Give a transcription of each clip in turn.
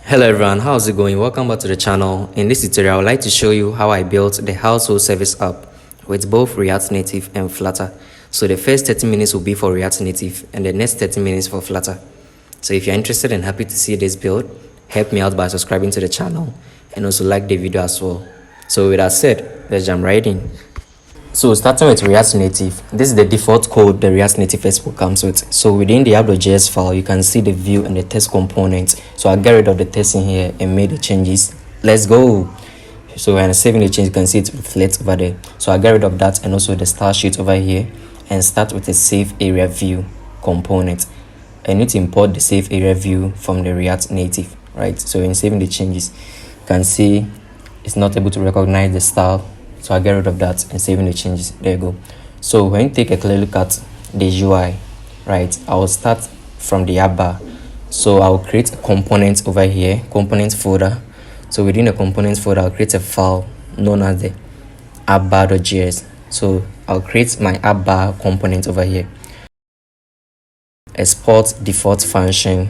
Hello everyone, how's it going? Welcome back to the channel. In this tutorial, I would like to show you how I built the household service app with both React Native and Flutter. So the first 30 minutes will be for React Native and the next 30 minutes for Flutter. So if you're interested and happy to see this build, help me out by subscribing to the channel and also like the video as well. So with that said, let's jump right in. So starting with React Native, this is the default code the React Native Expo comes with. So within the app.js file, you can see the view and the test components. So I'll get rid of the test in here and make the changes. Let's go. So when I'm saving the change, you can see it reflects over there. So I'll get rid of that and also the style sheet over here and start with the save area view component. I need to import the save area view from the React Native, right? So when saving the changes, you can see it's not able to recognize the style. So I get rid of that and saving the changes. There you go. So when you take a clear look at the UI, right, I will start from the app bar. So I'll create a component over here, component folder. So within the components folder, I'll create a file known as the app bar.js. So I'll create my app bar component over here. Export default function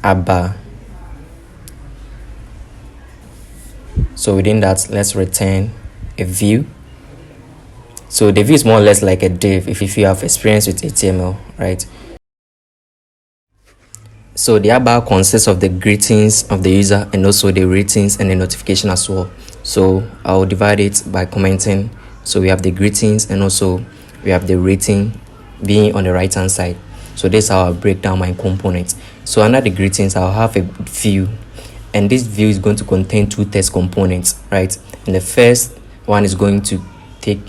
app bar. So within that, let's return a view. So the view is more or less like a div if you have experience with HTML, right? So the app bar consists of the greetings of the user and also the ratings and the notification as well. So I'll divide it by commenting. So we have the greetings and also we have the rating being on the right hand side. So this is how I'll break down my components. So under the greetings, I'll have a view. And this view is going to contain two test components, right? And the first one is going to take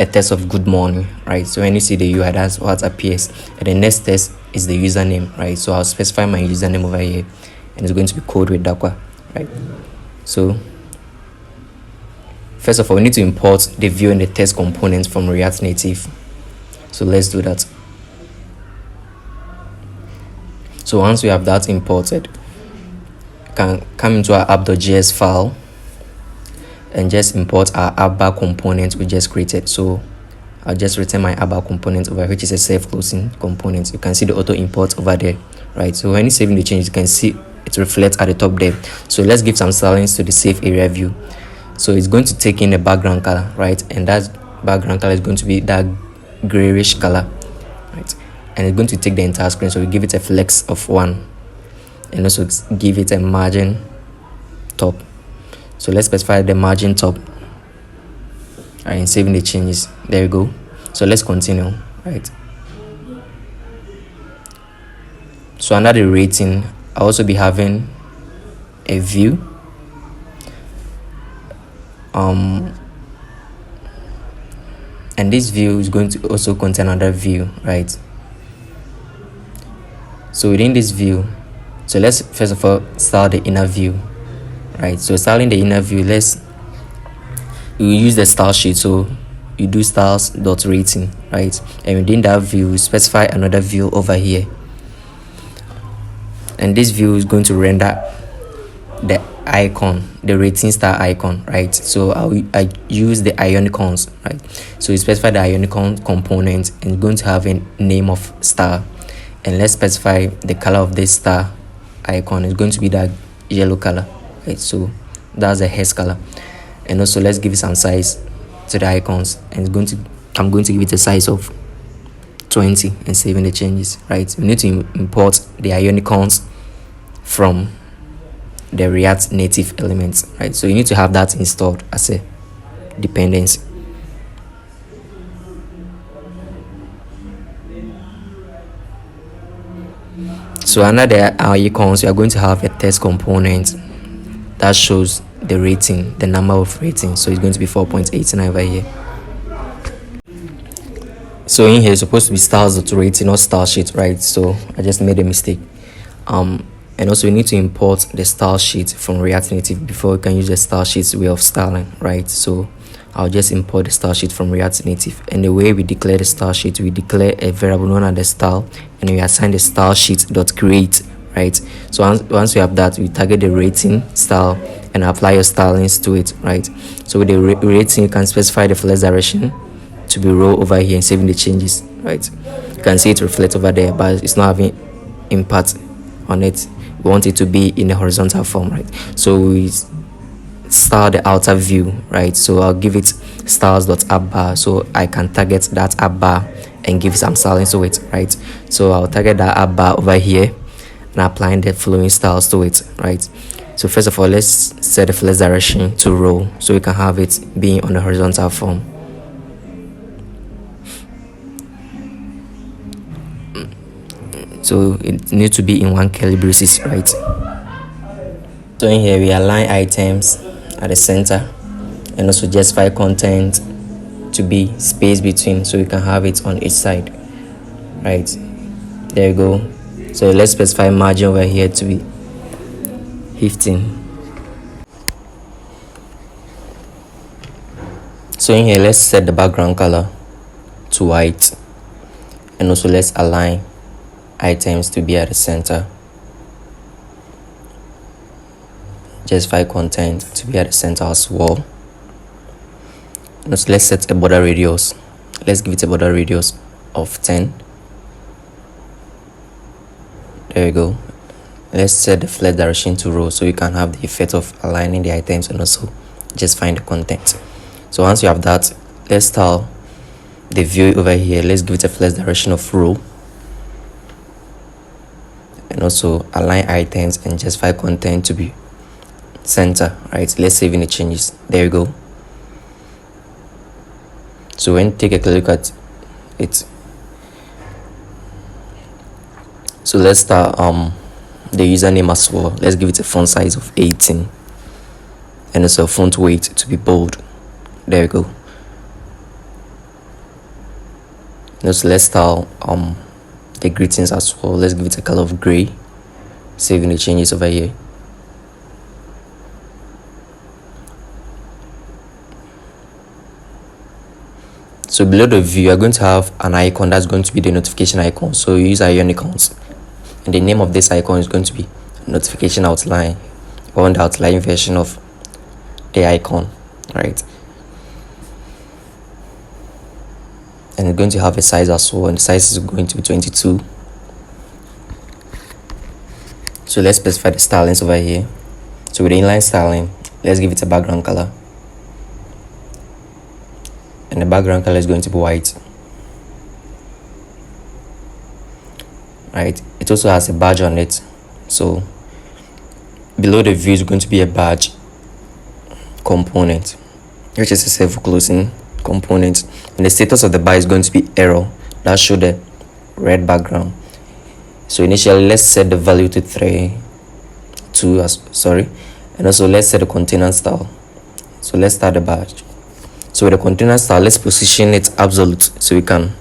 a test of good morning, right? So when you see the UI, that's what appears. And the next test is the username, right? So I'll specify my username over here and it's going to be code with Dakwa, right? So first of all, we need to import the view and the test components from React Native. So let's do that. So once we have that imported, can come into our app.js file and just import our app bar component we just created. So I'll just return my app bar component over here, which is a self-closing component. You can see the auto import over there, right? So when you're saving the change, you can see it reflects at the top there. So let's give some stylings to the save area view. So it's going to take in a background color, right? And that background color is going to be that grayish color, right? And it's going to take the entire screen. So we give it a flex of 1 and also give it a margin top. So let's specify the margin top, right, and saving the changes. There we go. So let's continue, right? So under the rating, I'll also be having a view, and this view is going to also contain another view, right? So within this view, so let's first of all style the inner view, right? So styling the inner view, we use the style sheet. So you do styles.rating, right? And within that view, we specify another view over here. And this view is going to render the icon, the rating star icon, right? So I use the ionicons, right? So you specify the ionicon component and it's going to have a name of star. And let's specify the color of this star icon is going to be that yellow color, right? So that's the hex color. And also let's give it some size to the icons, and I'm going to give it a size of 20 and saving the changes, right? We need to import the ionicons from the React Native elements, right? So you need to have that installed as a dependency. So under the icons, we are going to have a test component that shows the rating, the number of ratings. So it's going to be 4.89 over here. So in here, it's supposed to be styles.rating, not style sheet, right? So I just made a mistake. And also we need to import the style sheet from React Native before we can use the style sheet's way of styling, right? So I'll just import the style sheet from React Native. And the way we declare the style sheet, we declare a variable known as the style, and we assign the style sheet.create, right? So once we have that, we target the rating style and apply your stylings to it, right? So with the rating, you can specify the flex direction to be row over here and saving the changes, right? You can see it reflect over there, but it's not having impact on it. we want it to be in a horizontal form, right? So we style the outer view, right? So I'll give it styles.appbar, so I can target that app bar and give some styling to it, right? So I'll target that app bar over here and applying the following styles to it, right? So first of all, let's set the flex direction to row so we can have it being on the horizontal form. So it needs to be in one curly braces, right? So in here we align items at the center and also justify content to be space between so we can have it on each side, right? There you go. So let's specify margin over here to be 15. So in here let's set the background color to white and also let's align items to be at the center, justify content to be at the center as well. Let's set a border radius. Let's give it a border radius of 10. There we go. Let's set the flex direction to row so you can have the effect of aligning the items and also just find the content. So once you have that, let's style the view over here. Let's give it a flex direction of row and also align items and justify content to be center, right? Let's save in the changes. There you go. So when take a look at it, so let's start the username as well. Let's give it a font size of 18 and also font weight to be bold. There you go. Now so let's style the greetings as well. Let's give it a color of gray, saving the changes over here. So below the view, you're going to have an icon that's going to be the notification icon. So you use icons, and the name of this icon is going to be notification outline, or the outline version of the icon, right? And it's going to have a size as well, and the size is going to be 22. So let's specify the stylings over here. So with the inline styling, let's give it a background color. And the background color is going to be white, right? It also has a badge on it. So below the view is going to be a badge component, which is a self-closing component, and the status of the bar is going to be error. That show the red background. So initially let's set the value to 2 and also let's set the container style. So let's start the badge. So with the container style, let's position it absolute so we can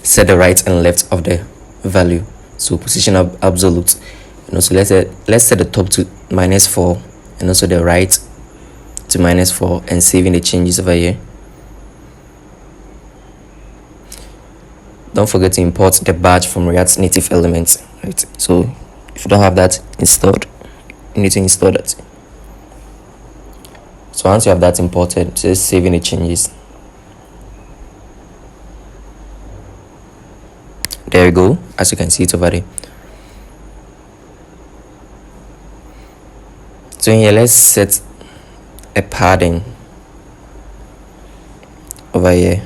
set the right and left of the value. So position absolute, and also let's set the top to -4 and also the right to -4, and saving the changes over here. Don't forget to import the badge from React Native elements, right? So if you don't have that installed, you need to install that. So once you have that imported, just saving the changes. There you go, as you can see it over there. So here let's set a padding over here.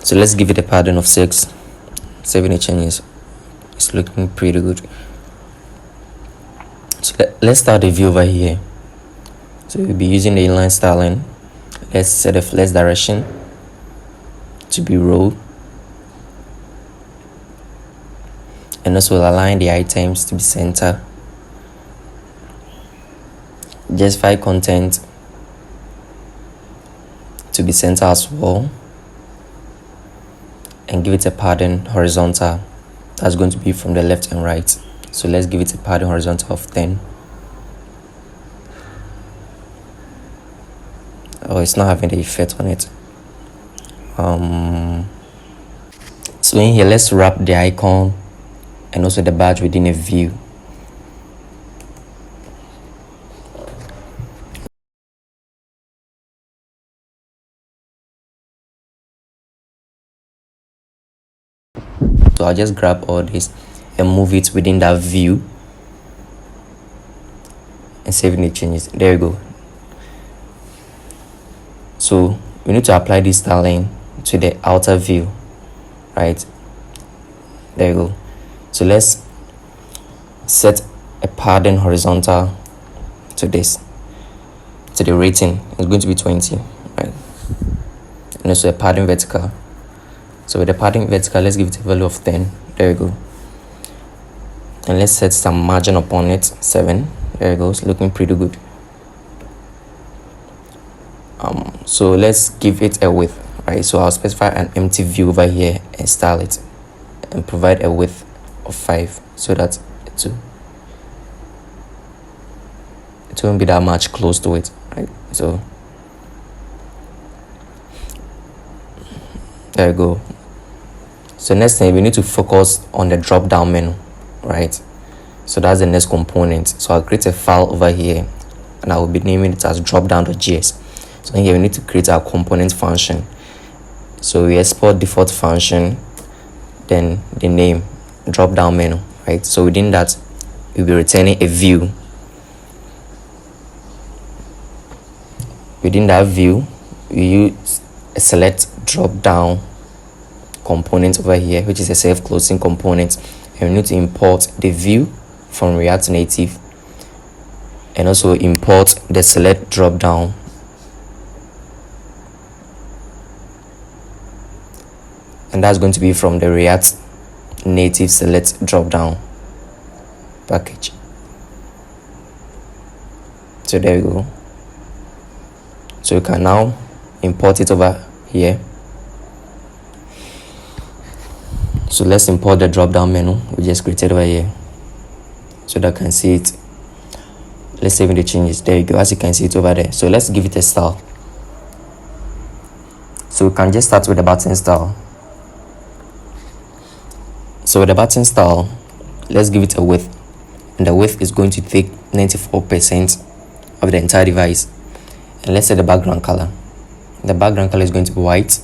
So let's give it a padding of 6. Saving the changes. It's looking pretty good. So let's start the view over here. So we'll be using the inline styling. Let's set the flex direction to be row, and also align the items to be center. Justify content to be center as well, and give it a padding horizontal. That's going to be from the left and right. So let's give it a padding horizontal of 10. Oh, it's not having the effect on it. So in here, let's wrap the icon and also the badge within a view. So I'll just grab all this and move it within that view and saving the changes. There you go. So we need to apply this styling to the outer view, right? There you go. So let's set a padding horizontal to this, to the rating. It's going to be 20, right? And also a padding vertical. So with the padding vertical, let's give it a value of 10. There you go. And let's set some margin upon it, 7. There you go. It's looking pretty good. So let's give it a width, right? So I'll specify an empty view over here and style it and provide a width of 5 so that it won't be that much close to it, right? So there you go. So next thing, we need to focus on the drop down menu, right? So that's the next component. So I'll create a file over here and I will be naming it as dropdown.js. So here we need to create our component function. So we export default function, then the name, drop down menu, right? So within that, we'll be returning a view. Within that view, we use a select drop down component over here, which is a self-closing component, and we need to import the view from React Native and also import the select drop down. And that's going to be from the React Native select drop-down package. So there you go. So you can now import it over here. So let's import the drop-down menu we just created over here so that I can see it. Let's save the changes. There you go. As you can see it over there. So let's give it a style. So we can just start with the button style. So with the button style, let's give it a width, and the width is going to take 94% of the entire device. And let's set the background color. The background color is going to be white,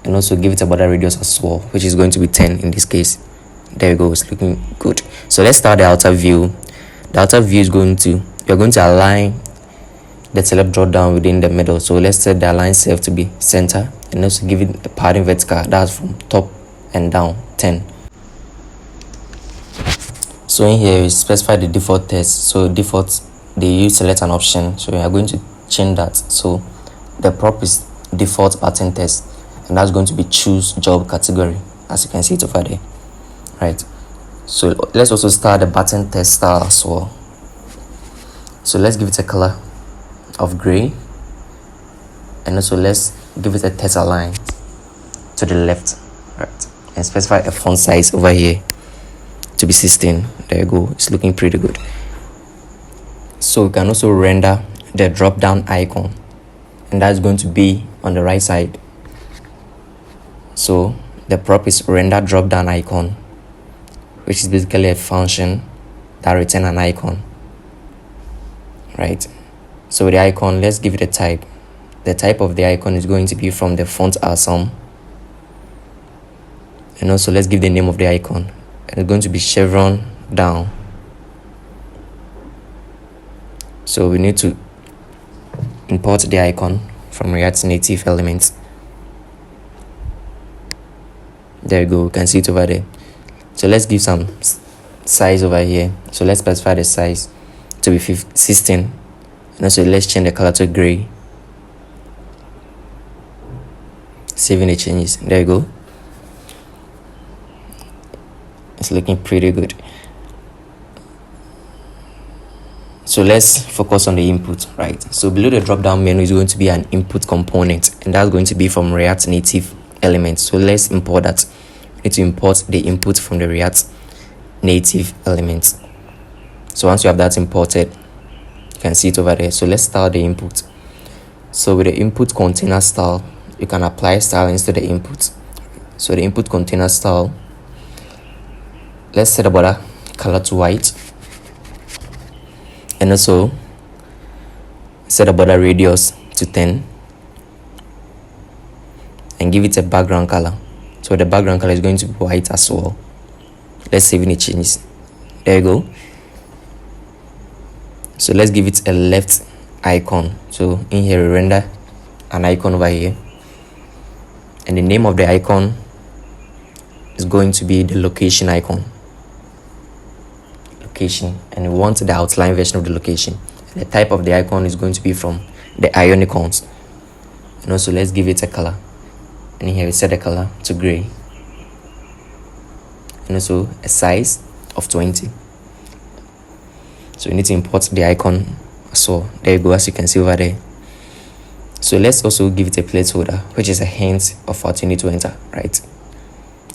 and also give it a border radius as well, which is going to be 10 in this case. There you go. It's looking good. So let's start the outer view. The outer view is you're going to align the select drop down within the middle. So let's set the align self to be center, and also give it a padding vertical. That's from top and down 10. So in here we specify the default test. So default, they use select an option, so we are going to change that. So the prop is default button test, and that's going to be choose job category, as you can see it over there, right? So let's also start the button test style as well. So let's give it a color of gray, and also let's give it a text align to the left, right? And specify a font size over here to be 16. There you go. It's looking pretty good. So we can also render the drop down icon, and that's going to be on the right side. So the prop is render drop down icon, which is basically a function that returns an icon, right? So with the icon, let's give it a type. The type of the icon is going to be from the font awesome. And also let's give the name of the icon, and it's going to be chevron down. So we need to import the icon from React Native elements. There you go. You can see it over there. So let's give some size over here. So let's specify the size to be 16, and also let's change the color to gray. Saving the changes. There you go. It's looking pretty good. So let's focus on the input, right? So below the drop down menu is going to be an input component, and that's going to be from React Native elements. So let's import that. We need to import the input from the React Native elements. So once you have that imported, you can see it over there. So let's style the input. So with the input container style, you can apply stylings to the input. So the input container style, let's set the border color to white, and also set the border radius to 10, and give it a background color. So the background color is going to be white as well. Let's save any changes. There you go. So let's give it a left icon. So in here, we render an icon over here, and the name of the icon is going to be the location icon. And we want the outline version of the location. And the type of the icon is going to be from the ionicons. And also let's give it a color. And here we set the color to gray. And also a size of 20. So we need to import the icon as well. There you go, as you can see over there. So let's also give it a placeholder, which is a hint of what you need to enter, right?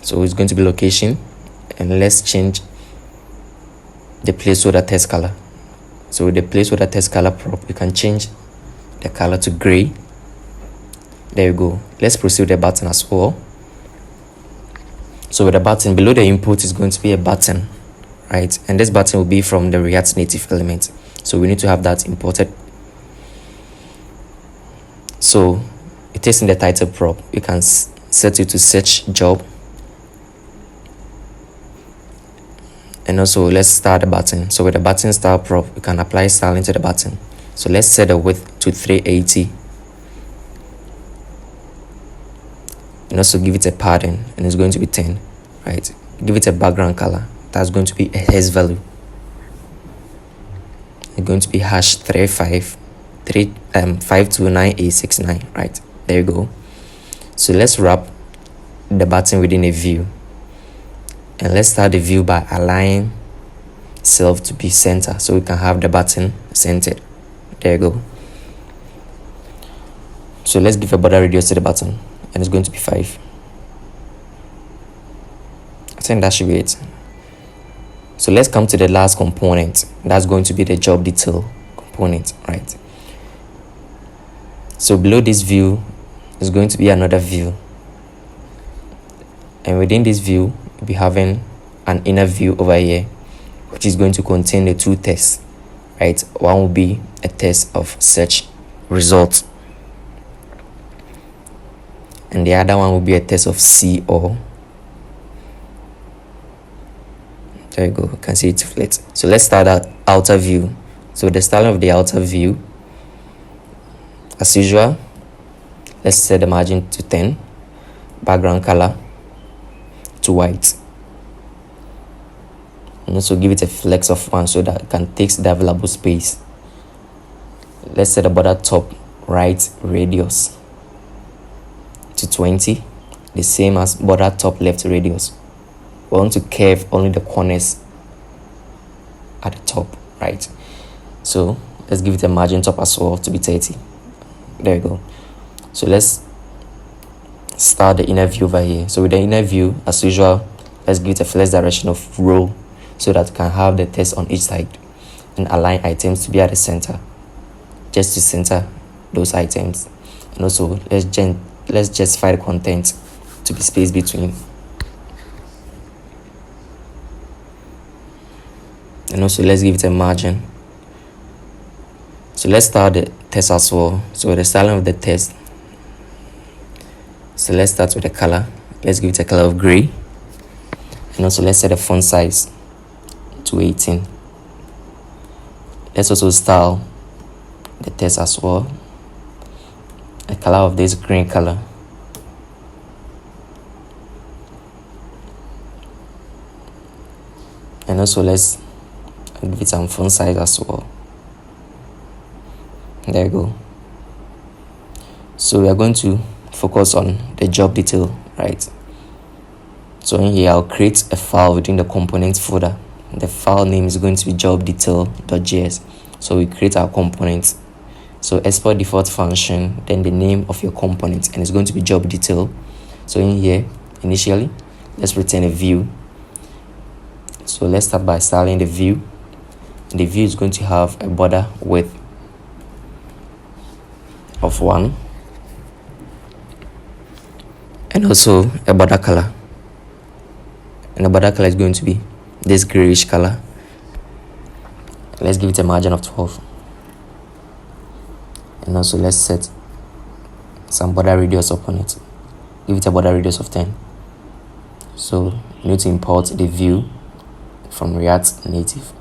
So it's going to be location, and let's change the placeholder text color. So with the placeholder text color prop, you can change the color to gray. There you go. Let's proceed with the button as well. So with the button, below the input is going to be a button, right? And this button will be from the React Native element. So we need to have that imported. So it is in the title prop. You can set it to search job. And also let's start the button. So with the button style prop, you can apply style into the button. So let's set the width to 380. And also give it a padding, and it's going to be 10, right? Give it a background color. That's going to be a hash value. It's going to be hash 529A69, right? There you go. So let's wrap the button within a view. And let's start the view by aligning self to be center, so we can have the button centered. There you go. So let's give a border radius to the button, and it's going to be 5. I think that should be it. So let's come to the last component. That's going to be the job detail component, right? So below this view is going to be another view, and within this view we'll be having an inner view over here, which is going to contain the 2 tests, right? One will be a test of search results, and the other one will be a test of see all. There you go, you can see it flat. So let's start that outer view. So the styling of the outer view, as usual, let's set the margin to 10, background color to white, and also give it a flex of 1 so that it can take the available space. Let's set the border top right radius to 20, the same as border top left radius. We want to curve only the corners at the top, right? So let's give it a margin top as well to be 30. There you go. So let's start the inner view over here. So with the inner view, as usual, let's give it a flex direction of row so that we can have the text on each side, and align items to be at the center, just to center those items. And also let's justify the content to be space between. And also let's give it a margin. So let's start the text as well. So the styling of the text, so let's start with the color. Let's give it a color of gray, and also let's set the font size to 18. Let's also style the text as well. The color of this green color. And also let's give it some font size as well. There you go. So we are going to focus on the job detail, right? So in here I'll create a file within the component folder. The file name is going to be jobdetail.js. So we create our component. So export default function, then the name of your component, and it's going to be job detail. So in here, initially, let's return a view. So let's start by styling the view. The view is going to have a border width of 1, and also a border color. And the border color is going to be this grayish color. Let's give it a margin of 12. And also let's set some border radius upon it. Give it a border radius of 10. So you need to import the view from React Native.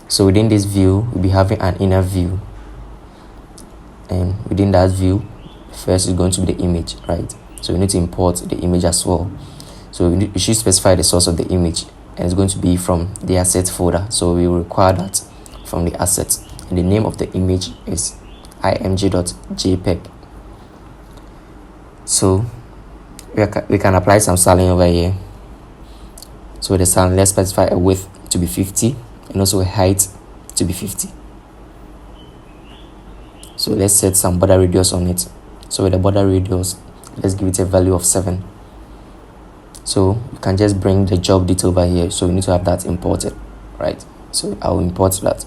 So within this view, we'll be having an inner view, and within that view, first is going to be the image, right? So we need to import the image as well. So we should specify the source of the image, and it's going to be from the assets folder. So we will require that from the assets, and the name of the image is img.jpg. So we can apply some styling over here. So the styling, let's specify a width to be 50 and also a height to be 50. So let's set some border radius on it. So with the border radius, let's give it a value of 7. So you can just bring the job detail over here. So we need to have that imported, right? So I'll import that.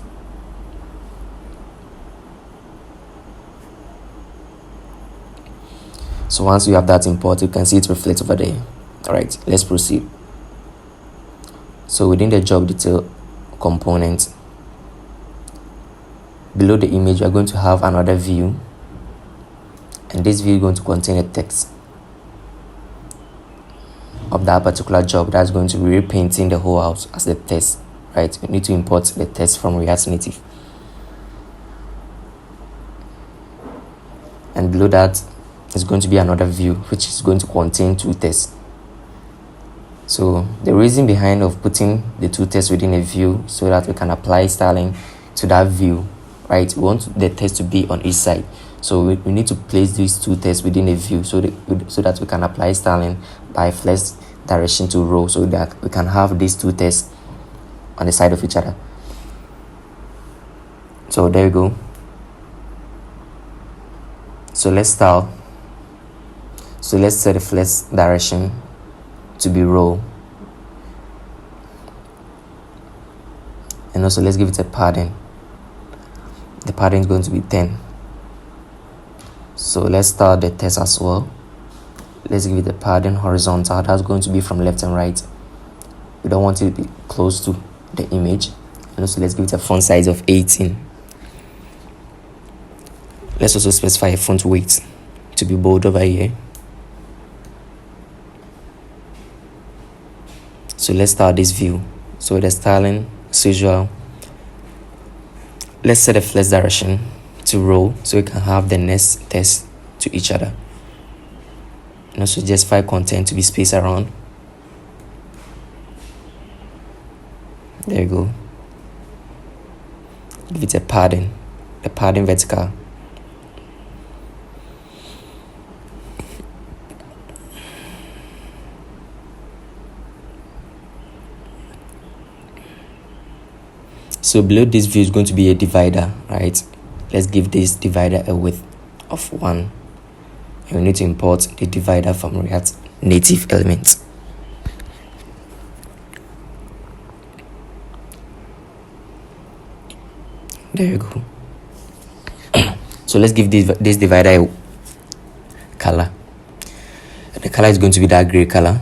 So once you have that imported, you can see it reflect over there. All right, let's proceed. So within the job detail component, below the image, we are going to have another view, and this view is going to contain a text of that particular job that's going to be repainting the whole house as the text, right? We need to import the text from React Native, and below that is going to be another view which is going to contain 2 texts. So the reason behind of putting the 2 texts within a view so that we can apply styling to that view, right? We want the text to be on each side, so we need to place these 2 texts within a view so that we can apply styling by flex direction to row, so that we can have these 2 texts on the side of each other. So there you go. So let's style. So let's set the flex direction to be row, and also let's give it a padding. The padding is going to be 10. So let's start the text as well. Let's give it a padding horizontal. That's going to be from left and right. We don't want it to be close to the image. And also let's give it a font size of 18. Let's also specify a font weight to be bold over here. So let's start this view. So the styling as usual, let's set the flex direction to row so we can have the next text to each other, and also justify content to be spaced around. There you go. Give it a padding, the padding vertical. So below this view is going to be a divider, right? Let's give this divider a width of 1. And we need to import the divider from React Native elements. There you go. So let's give this divider a color. And the color is going to be that gray color.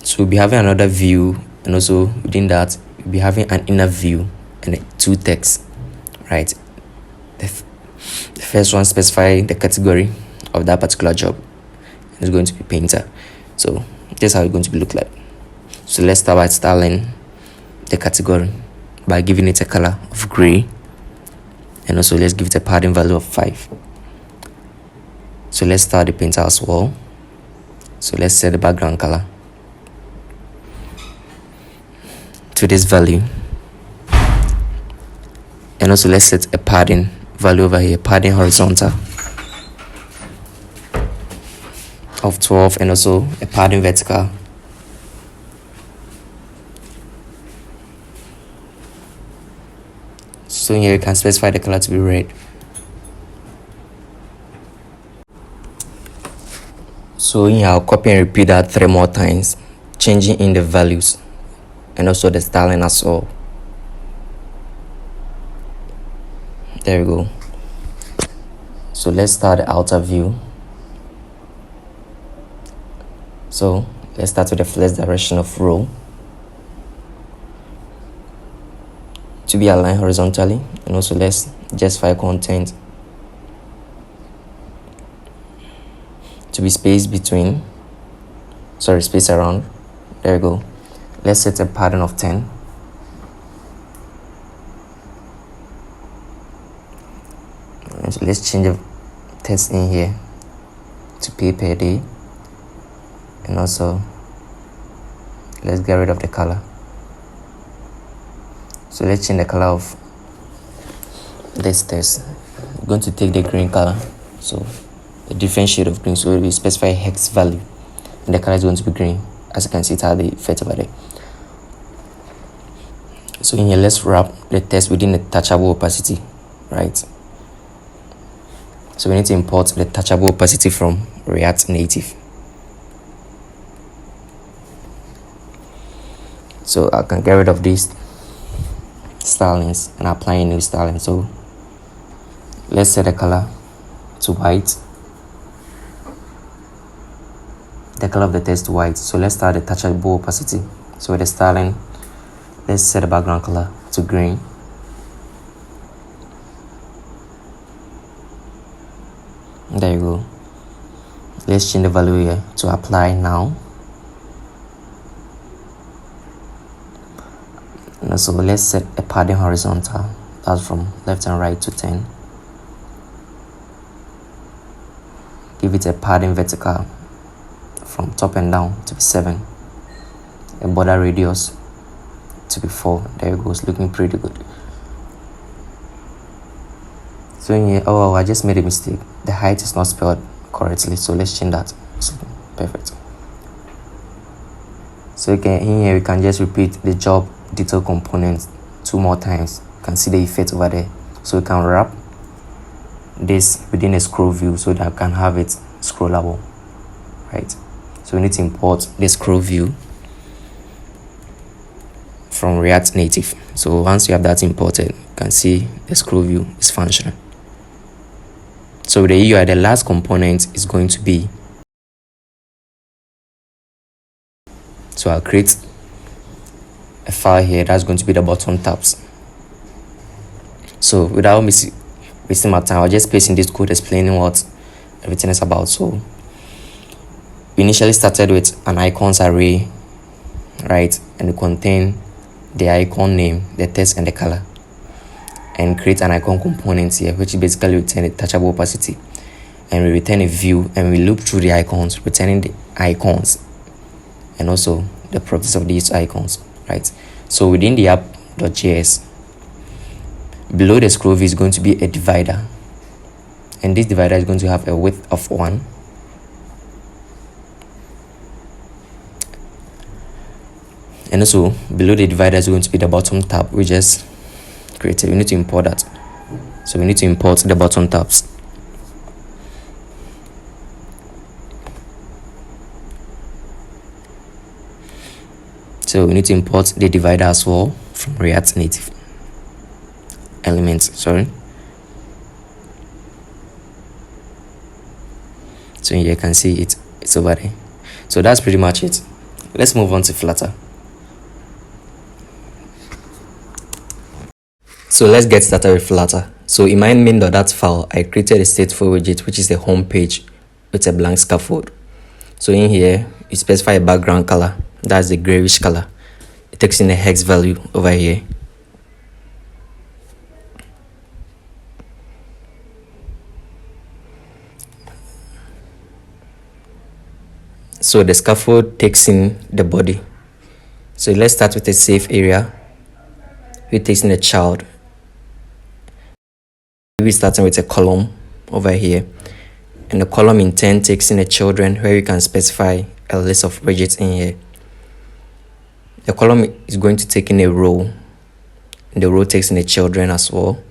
So we'll be having another view, and also within that we'll be having an inner view and 2 texts, right? The first one specifying the category of that particular job, and it's going to be painter. So this is how it's going to be look like. So let's start by styling the category by giving it a color of gray, and also let's give it a padding value of 5. So let's start the painter as well. So let's set the background color to this value, and also let's set a padding value over here, padding horizontal of 12, and also a padding vertical so here you can specify the color to be red. So here I'll copy and repeat that 3 more times, changing in the values and also the styling as well. There we go. So let's start the outer view. So let's start with the flex direction of row to be aligned horizontally, and also let's justify content to be spaced around. There we go. Let's set a padding of 10. And so let's change the text in here to pay per day, and also let's get rid of the color. So let's change the color of this text. I'm going to take the green color, so a different shade of green, so we specify hex value, and the color is going to be green. As you can see, it's how they fit over there. So in here, let's wrap the text within the touchable opacity, right? So we need to import the touchable opacity from React Native. So I can get rid of these stylings and apply a new styling. So let's set the color to white, the color of the text to white. So let's start the touchable opacity. So with the styling, let's set the background color to green. There you go. Let's change the value here to apply now. And so let's set a padding horizontal, that's from left and right to 10. Give it a padding vertical from top and down to be 7. A border radius to be 4. There it goes, looking pretty good. So in here, oh, I just made a mistake. The height is not spelled correctly, so let's change that. So, perfect. So again, in here we can just repeat the job detail component 2 more times. You can see the effect over there. So we can wrap this within a scroll view so that I can have it scrollable, right? So we need to import the scroll view from React Native. So once you have that imported, you can see the scroll view is functional. So with the UI, the last component is going to be, so I'll create a file here that's going to be the button tabs. So without wasting my time, I'll just paste in this code explaining what everything is about. So we initially started with an icons array, right? And we contain the icon name, the text, and the color, and create an icon component here, which basically return a touchable opacity, and we return a view, and we loop through the icons, returning the icons and also the properties of these icons, right? So within the app.js, below the scroll view is going to be a divider, and this divider is going to have a width of 1, and also below the divider is going to be the bottom tab we just created. We need to import that. So we need to import the button tabs. So we need to import the divider as well from React Native elements. So here you can see it's over there. So that's pretty much it. Let's move on to Flutter. So let's get started with Flutter. So in my main.dat file, I created a stateful widget, which is the home page with a blank scaffold. So in here, you specify a background color. That's the grayish color. It takes in a hex value over here. So the scaffold takes in the body. So let's start with a safe area. It takes in a child. We're starting with a column over here, and the column in turn takes in the children, where you can specify a list of widgets in here. The column is going to take in a row, and the row takes in the children as well.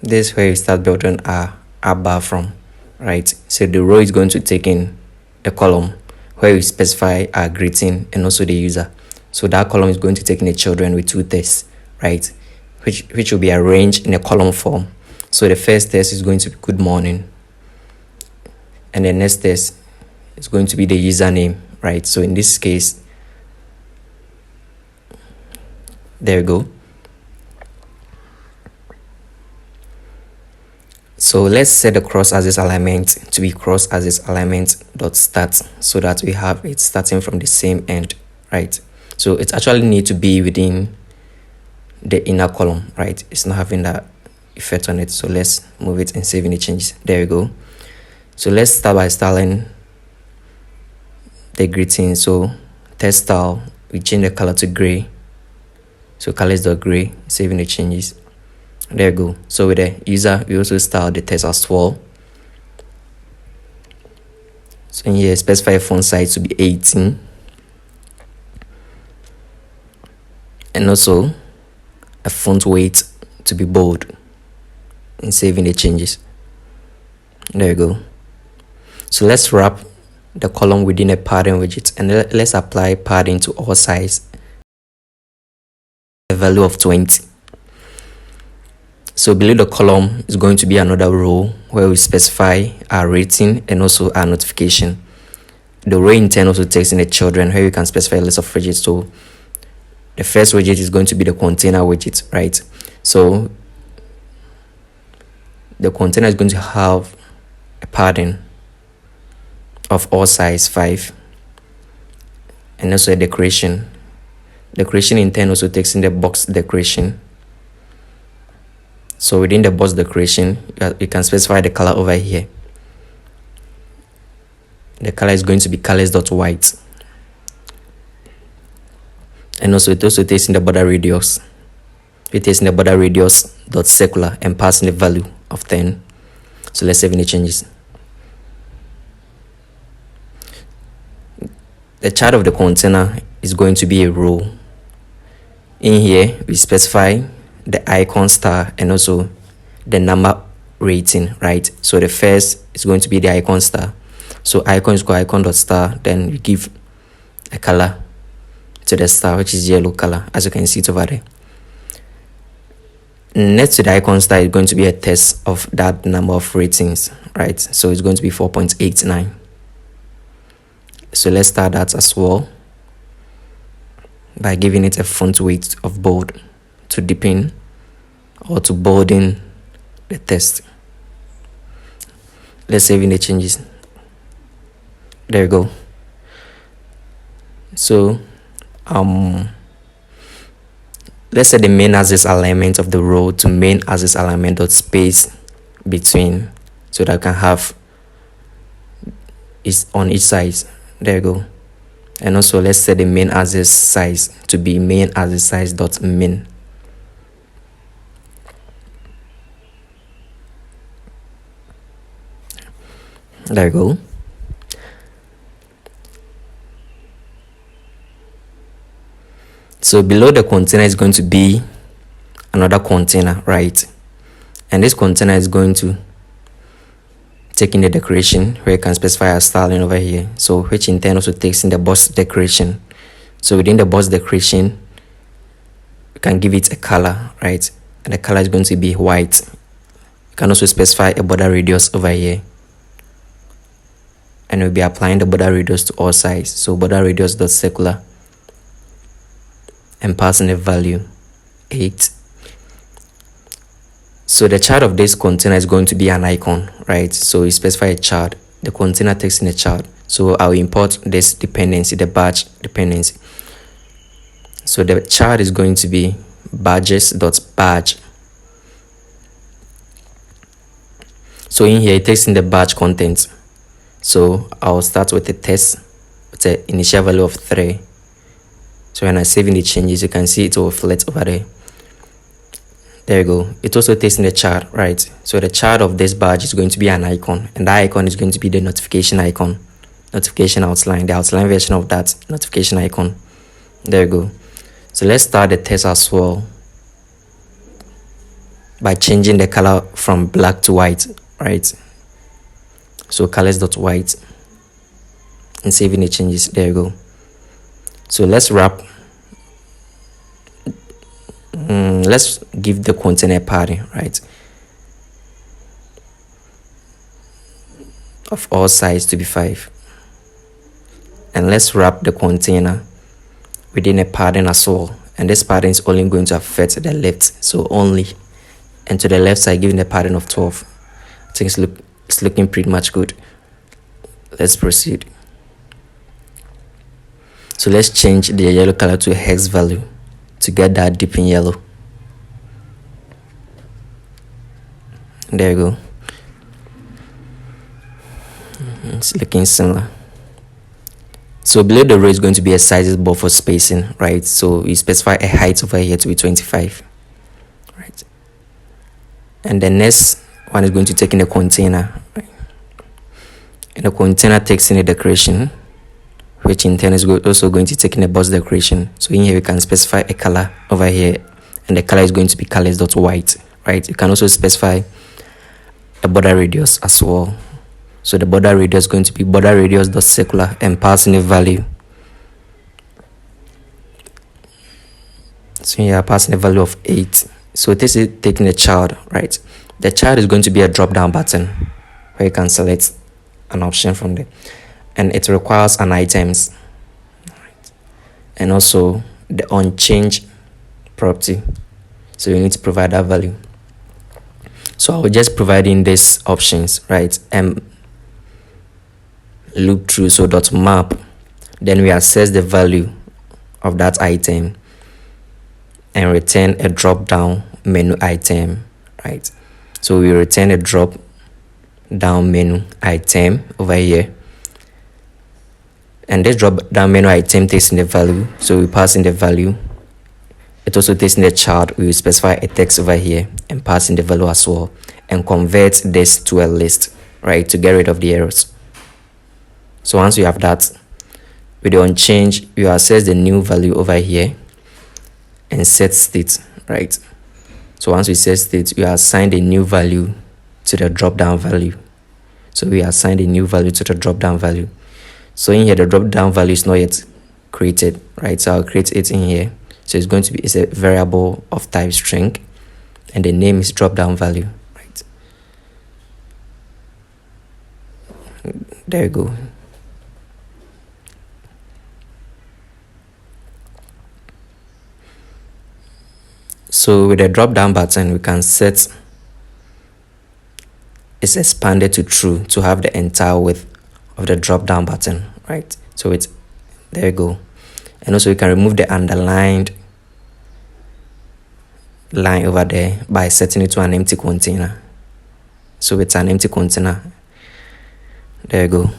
This is where you start building our app bar from, right? So the row is going to take in the column where you specify our greeting and also the user. So that column is going to take in the children with 2 texts, right? Which will be arranged in a column form. So the first text is going to be good morning, and the next text is going to be the username, right? So in this case, There you go. So let's set the cross-axis alignment to be cross-axis alignment dot start, so that we have it starting from the same end, right? So it actually need to be within the inner column, right? It's not having that effect on it. So let's move it and save any changes. There you go. So let's start by styling the greeting. So text style, we change the color to gray. So color is the gray, saving the changes. There you go. So with the user, we also style the text as well. So in here, specify font size to be 18. And also a font weight to be bold, and saving the changes. There you go. So let's wrap the column within a padding widget, and let's apply padding to all size, a value of 20. So below the column is going to be another row where we specify our rating and also our notification. The row in turn also takes in the children, where you can specify a list of widgets. So the first widget is going to be the container widget, right? So the container is going to have a padding of all size 5, and also a decoration. Decoration in turn also takes in the box decoration. So within the box decoration, you can specify the color over here. The color is going to be colors.white. And also it also takes in the border radius. It takes in the border radius dot circular and passing the value of 10. So let's save any changes. The chart of the container is going to be a row. In here, we specify the icon star and also the number rating, right? So the first is going to be the icon star. So icon is called icon.star. Then you give a color to the star, which is yellow color, as you can see it over there. Next to the icon star is going to be a test of that number of ratings, right? So it's going to be 4.89. So let's start that as well by giving it a font weight of bold to deepen or to bolden the text. Let's save in the changes. There you go. So let's set the main axis alignment of the row to main axis alignment dot space between, so that I can have is on each side. There you go. And also let's set the main axis size to be main axis size dot min. There you go. So below the container is going to be another container, right? And this container is going to take in the decoration, where you can specify a styling over here. So which in turn also takes in the box decoration. So within the box decoration, you can give it a color, right? And the color is going to be white. You can also specify a border radius over here. And we'll be applying the border radius to all sides. So border radius dot circular and passing the value 8. So the chart of this container is going to be an icon, right? So you specify a chart. The container takes in a chart. So I'll import this dependency, the badge dependency. So the chart is going to be badges.badge. So in here it takes in the badge content. So I'll start with the test with an initial value of 3. So when I save in the changes, you can see it will reflect over there. There you go. It also takes in the chart, right? So the chart of this badge is going to be an icon, and that icon is going to be the notification icon, notification outline, the outline version of that notification icon. There you go. So let's start the test as well by changing the color from black to white, right? So colors.white and saving the changes. There you go. So let's wrap. Let's give the container padding, right, of all size to be 5. And let's wrap the container within a padding as well, and this pattern is only going to affect the left, so only, and to the left side giving the pattern of 12. I think it's looking pretty much good. Let's proceed. So let's change the yellow color to a hex value to get that deep in yellow. There you go. It's looking similar. So below the row is going to be a sizes buffer spacing, right? So you specify a height over here to be 25, right? And the next one is going to take in a container, right? And the container takes in a decoration, which in turn is also going to take in a box decoration. So in here we can specify a color over here, and the color is going to be colors.white, right? You can also specify a border radius as well. So the border radius is going to be border radius.circular and passing a value. So here passing a value of 8. So this is taking a child, right? The child is going to be a drop down button where you can select an option from there, and it requires an items, right? And also the unchanged property, so you need to provide that value. So I will just provide in these options, right? Loop through, so dot map, then we assess the value of that item and return a drop down menu item, right? So we return a drop down menu item over here, and this drop down menu item takes in the value, so we pass in the value. It also takes in the child. We will specify a text over here and pass in the value as well, and convert this to a list, right, to get rid of the errors. So once you have that, with the unchanged, you assess the new value over here and set state, right? So once we set state, you assign a new value to the drop down value. So we assign a new value to the drop down value. So in here, the drop down value is not yet created, right? So I'll create it in here. So it's going to be, it's a variable of type string, and the name is drop down value, right? There you go. So with the drop down button, we can set it's expanded to true to have the entire width of the drop down button, right? So it's, there you go. And also you can remove the underlined line over there by setting it to an empty container. So it's an empty container. There you go.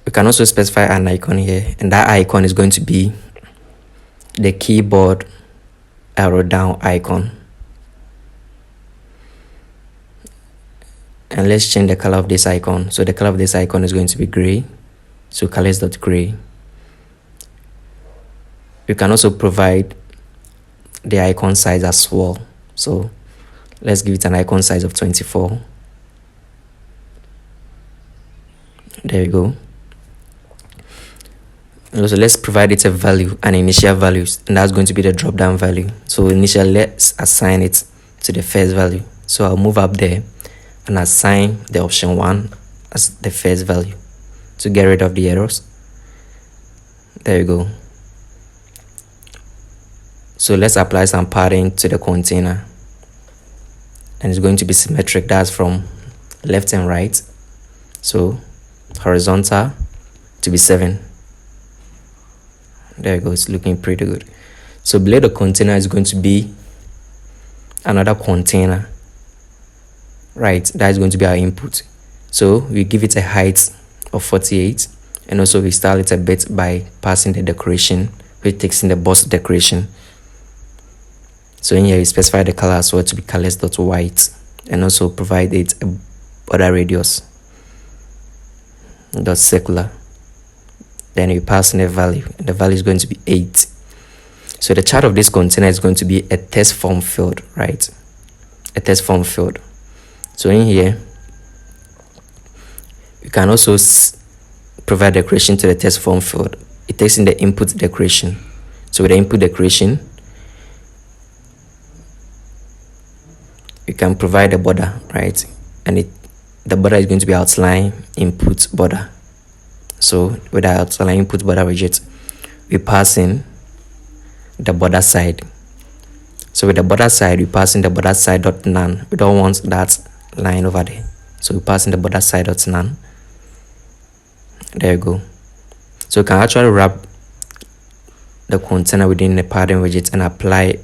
We can also specify an icon here, and that icon is going to be the keyboard arrow down icon. And let's change the color of this icon. So the color of this icon is going to be gray. So colors.gray. You can also provide the icon size as well. So let's give it an icon size of 24. There you go. And also let's provide it a value, an initial value, and that's going to be the drop down value. So initially, let's assign it to the first value. So I'll move up there and assign the option 1 as the first value to get rid of the errors. There you go. So let's apply some padding to the container, and it's going to be symmetric. That's from left and right. So horizontal to be 7. There you go. It's looking pretty good. So below the container is going to be another container, right? That is going to be our input. So we give it a height of 48, and also we style it a bit by passing the decoration, which takes in the box decoration. So in here we specify the color as well to be colors.white, and also provide it a border radius dot circular. Then we pass in a value, and the value is going to be 8. So the chart of this container is going to be a test form field, right? A test form field. So in here, you can also provide decoration to the test form field. It takes in the input decoration. So with the input decoration, you can provide a border, right? And the border is going to be outline input border. So with our outline input border widget, we pass in the border side. So with the border side, we pass in the border side dot none. We don't want that line over there, so we pass in the border side dot none. There you go. So you can actually wrap the container within the padding widget and apply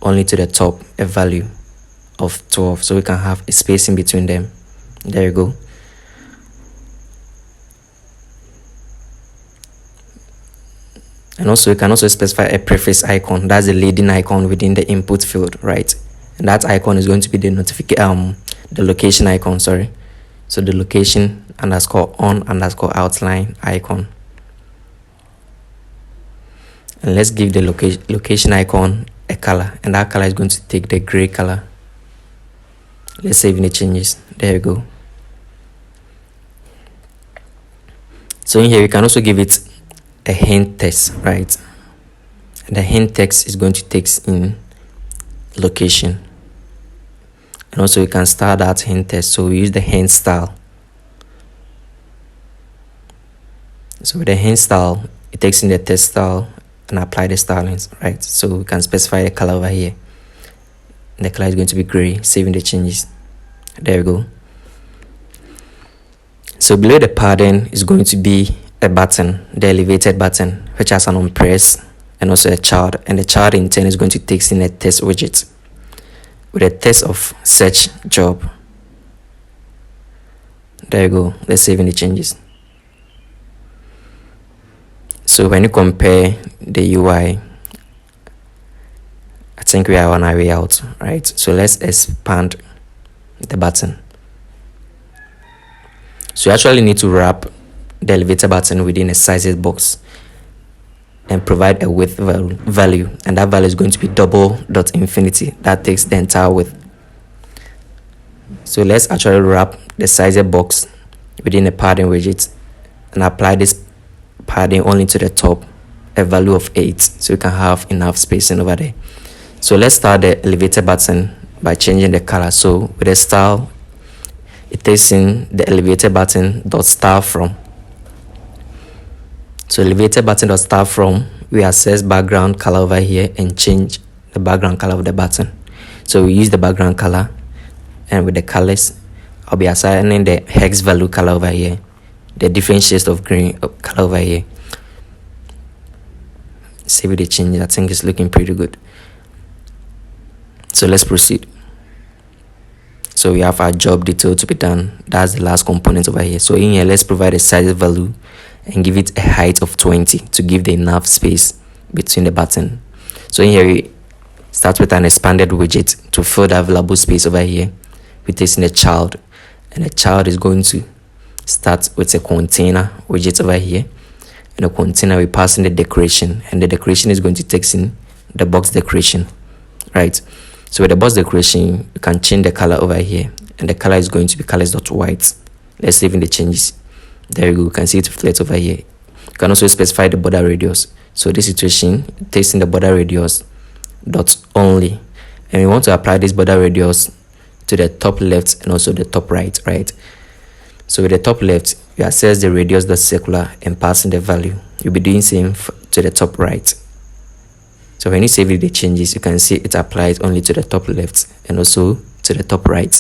only to the top a value of 12, so we can have a space in between them. There you go. And also you can also specify a preface icon. That's the leading icon within the input field, right? And that icon is going to be the the location icon, sorry. So the location underscore on underscore outline icon. And let's give the location icon a color, and that color is going to take the gray color. Let's save any changes. There you go. So in here you can also give it a hint text, right? And the hint text is going to text in location. And also you can style that hint text, so we use the hint style. So with the hint style, it takes in the text style and apply the stylings, right? So we can specify the color over here. And the color is going to be gray, saving the changes. There we go. So below the padding is going to be a button, the elevated button, which has an on press and also a child, and the child in turn is going to take in a text widget with a text of search job. There you go. Let's save any changes. So when you compare the UI, I think we are on our way out, right? So let's expand the button. So you actually need to wrap the elevator button within a sizes box and provide a width value, and that value is going to be double.infinity. That takes the entire width. So let's actually wrap the sizes box within a padding widget and apply this padding only to the top, a value of 8, so you can have enough spacing over there. So let's start the elevator button by changing the color. So with the style, it takes in the elevator button dot style from. So elevator button dot style from, we access background color over here and change the background color of the button. So we use the background color, and with the colors, I'll be assigning the hex value color over here, the different shades of green color over here. Save the changes. I think it's looking pretty good. So let's proceed. So we have our job detail to be done. That's the last component over here. So in here, let's provide a size value and give it a height of 20 to give the enough space between the button. So in here, we start with an expanded widget to fill the available space over here. We take in a child, and the child is going to start with a container widget over here. In the container, we pass in the decoration, and the decoration is going to take in the box decoration, right? So with the box decoration, you can change the color over here, and the color is going to be colors.white. Let's save in the changes. There you go. You can see it reflects over here. You can also specify the border radius. So this situation, it takes in the border radius dot only, and we want to apply this border radius to the top left and also the top right, right? So with the top left, you access the radius dot circular and pass in the value. You'll be doing same to the top right. So when you save the changes, you can see it applies only to the top left and also to the top right.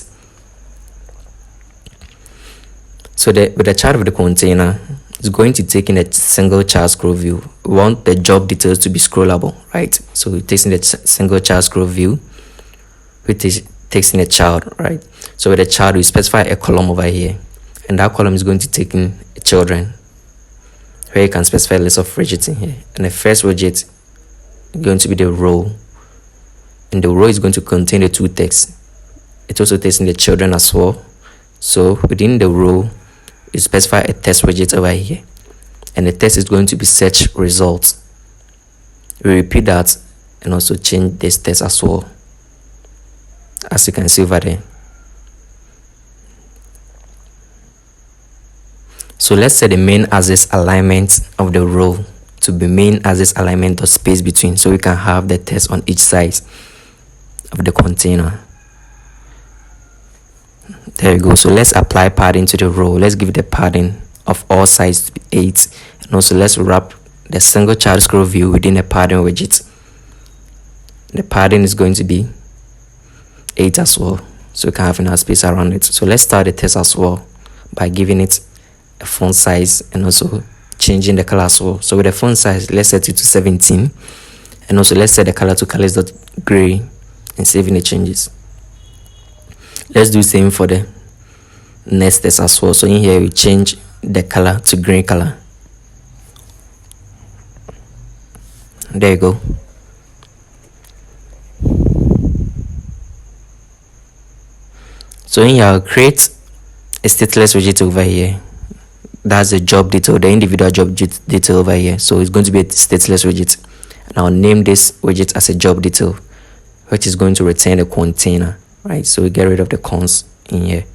So with the chart of the container, it's going to take in a single chart scroll view. We want the job details to be scrollable, right? So it takes in the single chart scroll view, which takes in a child, right? So with the child, we specify a column over here, and that column is going to take in children, where you can specify a list of widgets in here. And the first widget is going to be the row, and the row is going to contain the two texts. It also takes in the children as well. So within the row, you specify a text widget over here, and the text is going to be search results. We repeat that and also change this text as well, as you can see over there. So let's set the main axis alignment of the row to be main axis alignment of space between, so we can have the text on each side of the container. There you go. So let's apply padding to the row. Let's give the padding of all size to be 8. And also let's wrap the single child scroll view within a padding widget. The padding is going to be 8 as well, so we can have enough space around it. So let's start the test as well by giving it a font size and also changing the color as well. So with the font size, let's set it to 17, and also let's set the color to colors.gray and saving the changes. Let's do the same for the next test as well. So in here we change the color to green color. There you go. So in here I'll create a stateless widget over here. That's the job detail, the individual job detail over here. So it's going to be a stateless widget, and I'll name this widget as a job detail, which is going to return a container, right? So we get rid of the cons in here.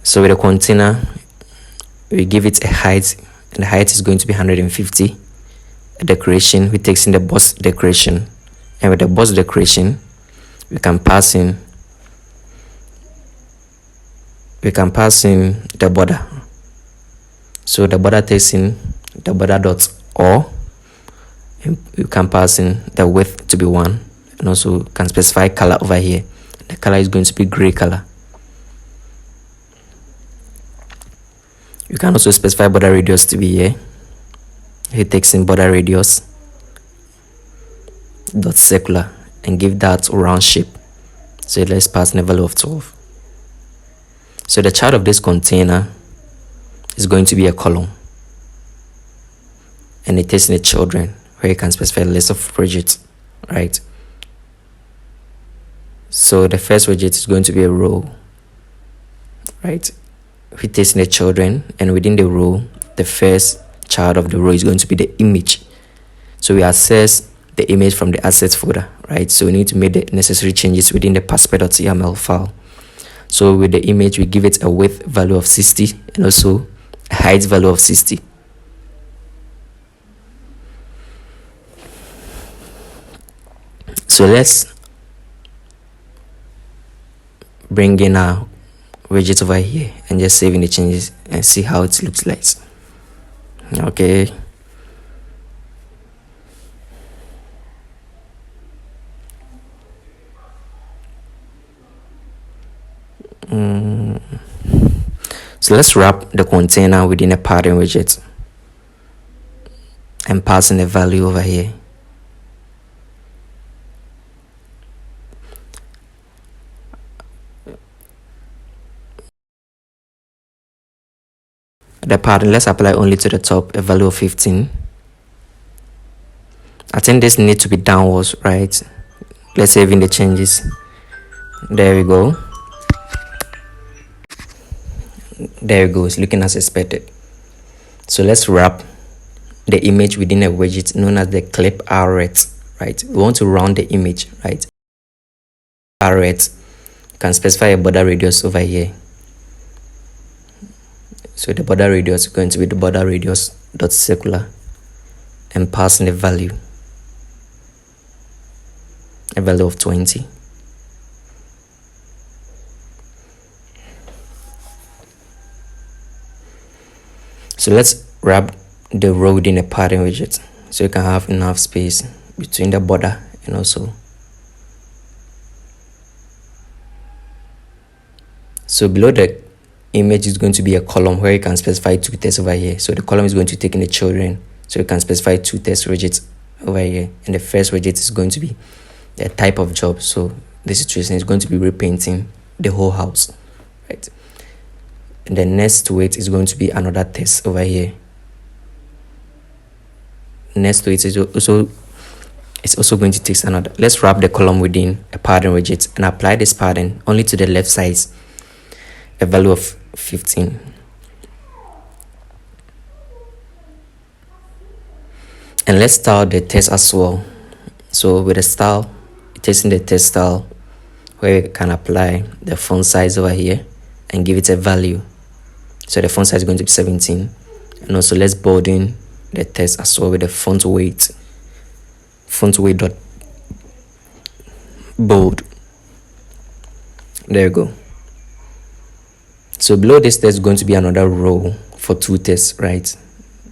So with the container, we give it a height, and the height is going to be 150. A decoration, we takes in the box decoration, and with the box decoration, we can pass in the border. So the border takes in the border dot or, and you can pass in the width to be 1, and also can specify color over here. The color is going to be gray color. You can also specify border radius to be here. It takes in border radius dot circular and give that round shape. So let's pass in a value of 12. So the child of this container is going to be a column, and it takes in the children, where you can specify a list of widgets, right? So the first widget is going to be a row, right? We takes in the children, and within the row, the first child of the row is going to be the image. So we access the image from the assets folder, right? So we need to make the necessary changes within the passport.yml file. So with the image, we give it a width value of 60 and also a height value of 60. So let's bring in our widget over here and just saving the changes and see how it looks like. Okay. So let's wrap the container within a padding widget and pass in a value over here. The padding, let's apply only to the top, a value of 15. I think this needs to be downwards, right? Let's save in the changes. There we go. There it goes, looking as expected. So let's wrap the image within a widget known as the clip arret, right? We want to round the image, right? Arret can specify a border radius over here. So the border radius is going to be the border radius dot circular and pass in a value of 20. So let's wrap the row within a padding widget so you can have enough space between the border and also. So below the image is going to be a column where you can specify 2 tests over here. So the column is going to take in the children, so you can specify 2 test widgets over here, and the first widget is going to be the type of job. So this situation is going to be repainting the whole house, right? And the next to it is going to be another test over here. Next to it is also going to take another. Let's wrap the column within a padding widget and apply this padding only to the left side, a value of 15. And let's style the test as well. So with the style, it is in the test style where we can apply the font size over here and give it a value. So the font size is going to be 17. And also let's bolding the text as well with the font weight dot bold. There you go. So below this test is going to be another row for 2 tests, right?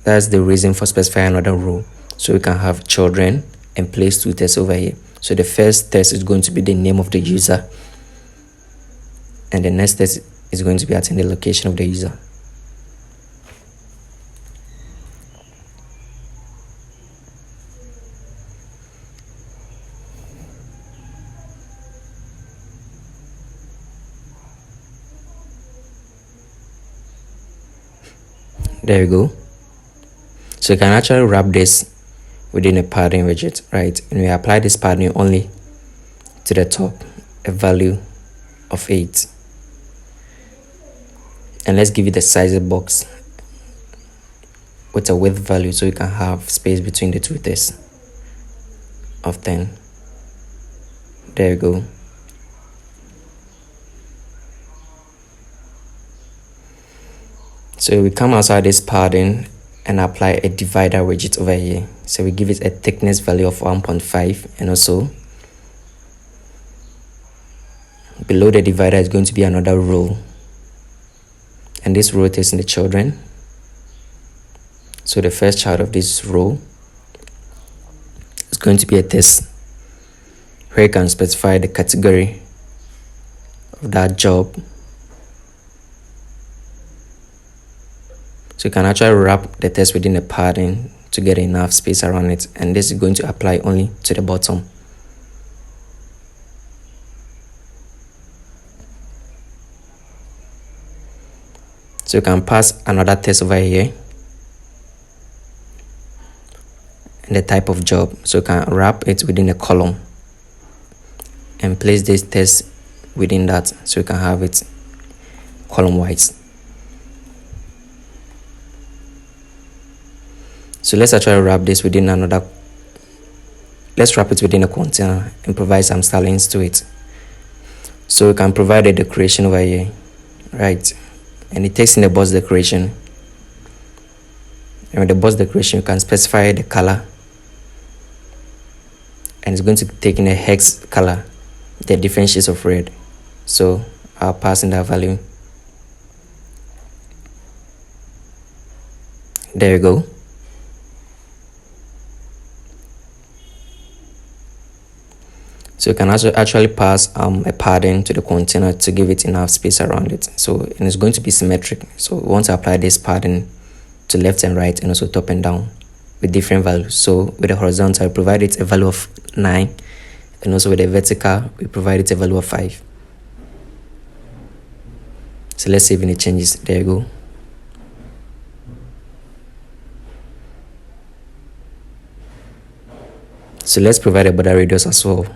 That's the reason for specifying another row. So we can have children and place 2 tests over here. So the first test is going to be the name of the user, and the next test is going to be attending the location of the user. There you go. So you can actually wrap this within a padding widget, right? And we apply this padding only to the top, a value of 8. And let's give it a size box with a width value so you can have space between the 2 tests of 10. There you go. So we come outside this padding and apply a divider widget over here. So we give it a thickness value of 1.5, and also below the divider is going to be another row, and this row is in the children. So the first child of this row is going to be a test where you can specify the category of that job. So you can actually wrap the test within the padding to get enough space around it, and this is going to apply only to the bottom. So you can pass another test over here and the type of job. So you can wrap it within a column and place this test within that, so you can have it column wise. So let's actually wrap this within let's wrap it within a container and provide some stylings to it. So we can provide a decoration over here, right? And it takes in the box decoration. And with the box decoration, you can specify the color, and it's going to take in a hex color, the different shades of red. So I'll pass in that value. There you go. So you can also actually pass a padding to the container to give it enough space around it. So, and it's going to be symmetric. So we want to apply this padding to left and right, and also top and down with different values. So with the horizontal, we provide it a value of 9, and also with the vertical, we provide it a value of 5. So let's save any changes. There you go. So let's provide a border radius as well.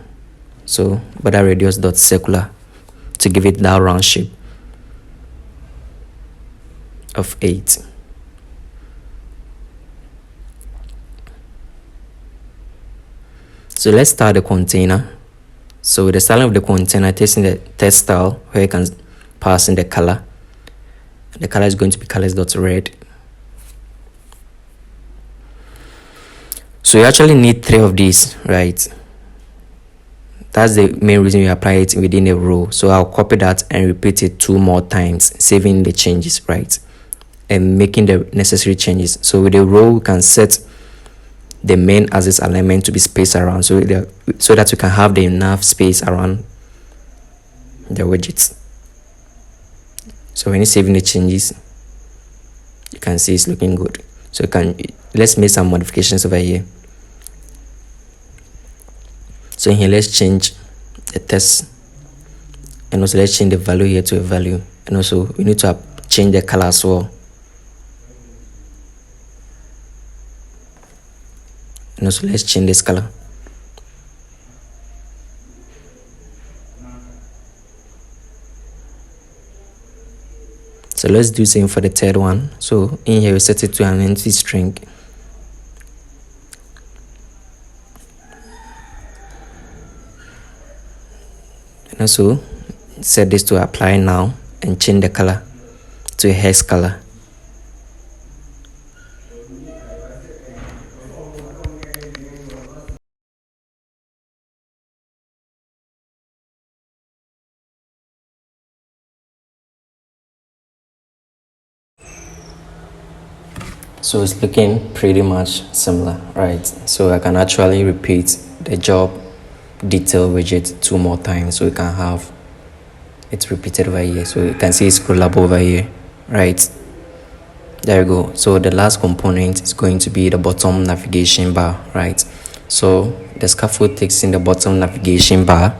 So border radius dot circular to give it that round shape of 8. So let's start the container. So with the styling of the container, testing the test style where you can pass in the color. The color is going to be colors.red. So you actually need 3 of these, right? That's the main reason you apply it within a row. So I'll copy that and repeat it 2 more times, saving the changes, right? And making the necessary changes. So with the row, we can set the main axis alignment to be spaced around, so that you can have the enough space around the widgets. So when you're saving the changes, you can see it's looking good. So let's make some modifications over here. So here, let's change the text, and also let's change the value here to a value, and also we need to change the color as well. And also let's change this color. So let's do the same for the third one. So in here we set it to an empty string. And also set this to apply now and change the color to a hex color. So it's looking pretty much similar, right? So I can actually repeat the job detail widget 2 more times, so we can have it repeated over here. So you can see it's scrollable over here, right? There you go. So the last component is going to be the bottom navigation bar, right? So the scaffold takes in the bottom navigation bar,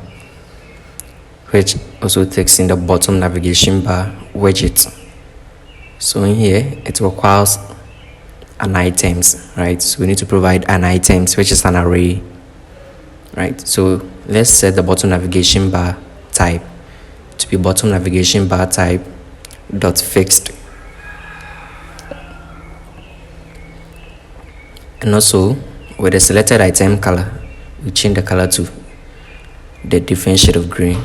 which also takes in the bottom navigation bar widget. So in here it requires an items, right? So we need to provide an items, which is an array, right? So let's set the bottom navigation bar type to be bottom navigation bar type dot fixed, and also with the selected item color, we change the color to the different shade of green,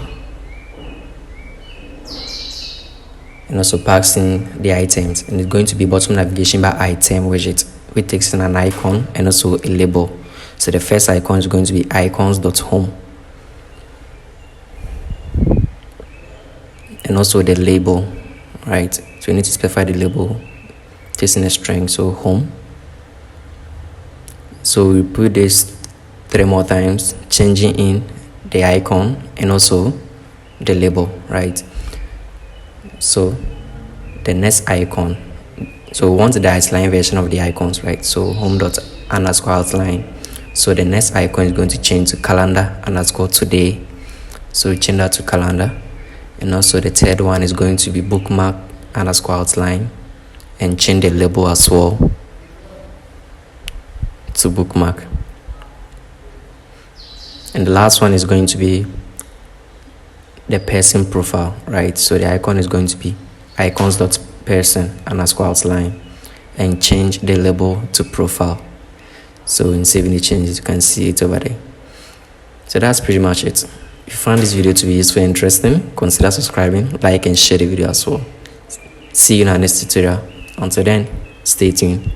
and also pass in the items, and it's going to be bottom navigation bar item widget, which takes in an icon and also a label. So the first icon is going to be icons.home, and also the label, right? So you need to specify the label, takes in a string, so home. So we put this 3 more times, changing in the icon and also the label, right? So the next icon, so we want the outline version of the icons, right? So home._outline. So the next icon is going to change to calendar_today. So we change that to calendar. And also the third one is going to be bookmark_outline, and change the label as well to bookmark. And the last one is going to be the person profile, right? So the icon is going to be icons.person_outline, and change the label to profile. So in saving the changes, you can see it over there. So that's pretty much it. If you found this video to be useful and interesting, consider subscribing, like, and share the video as well. See you in our next tutorial. Until then, stay tuned.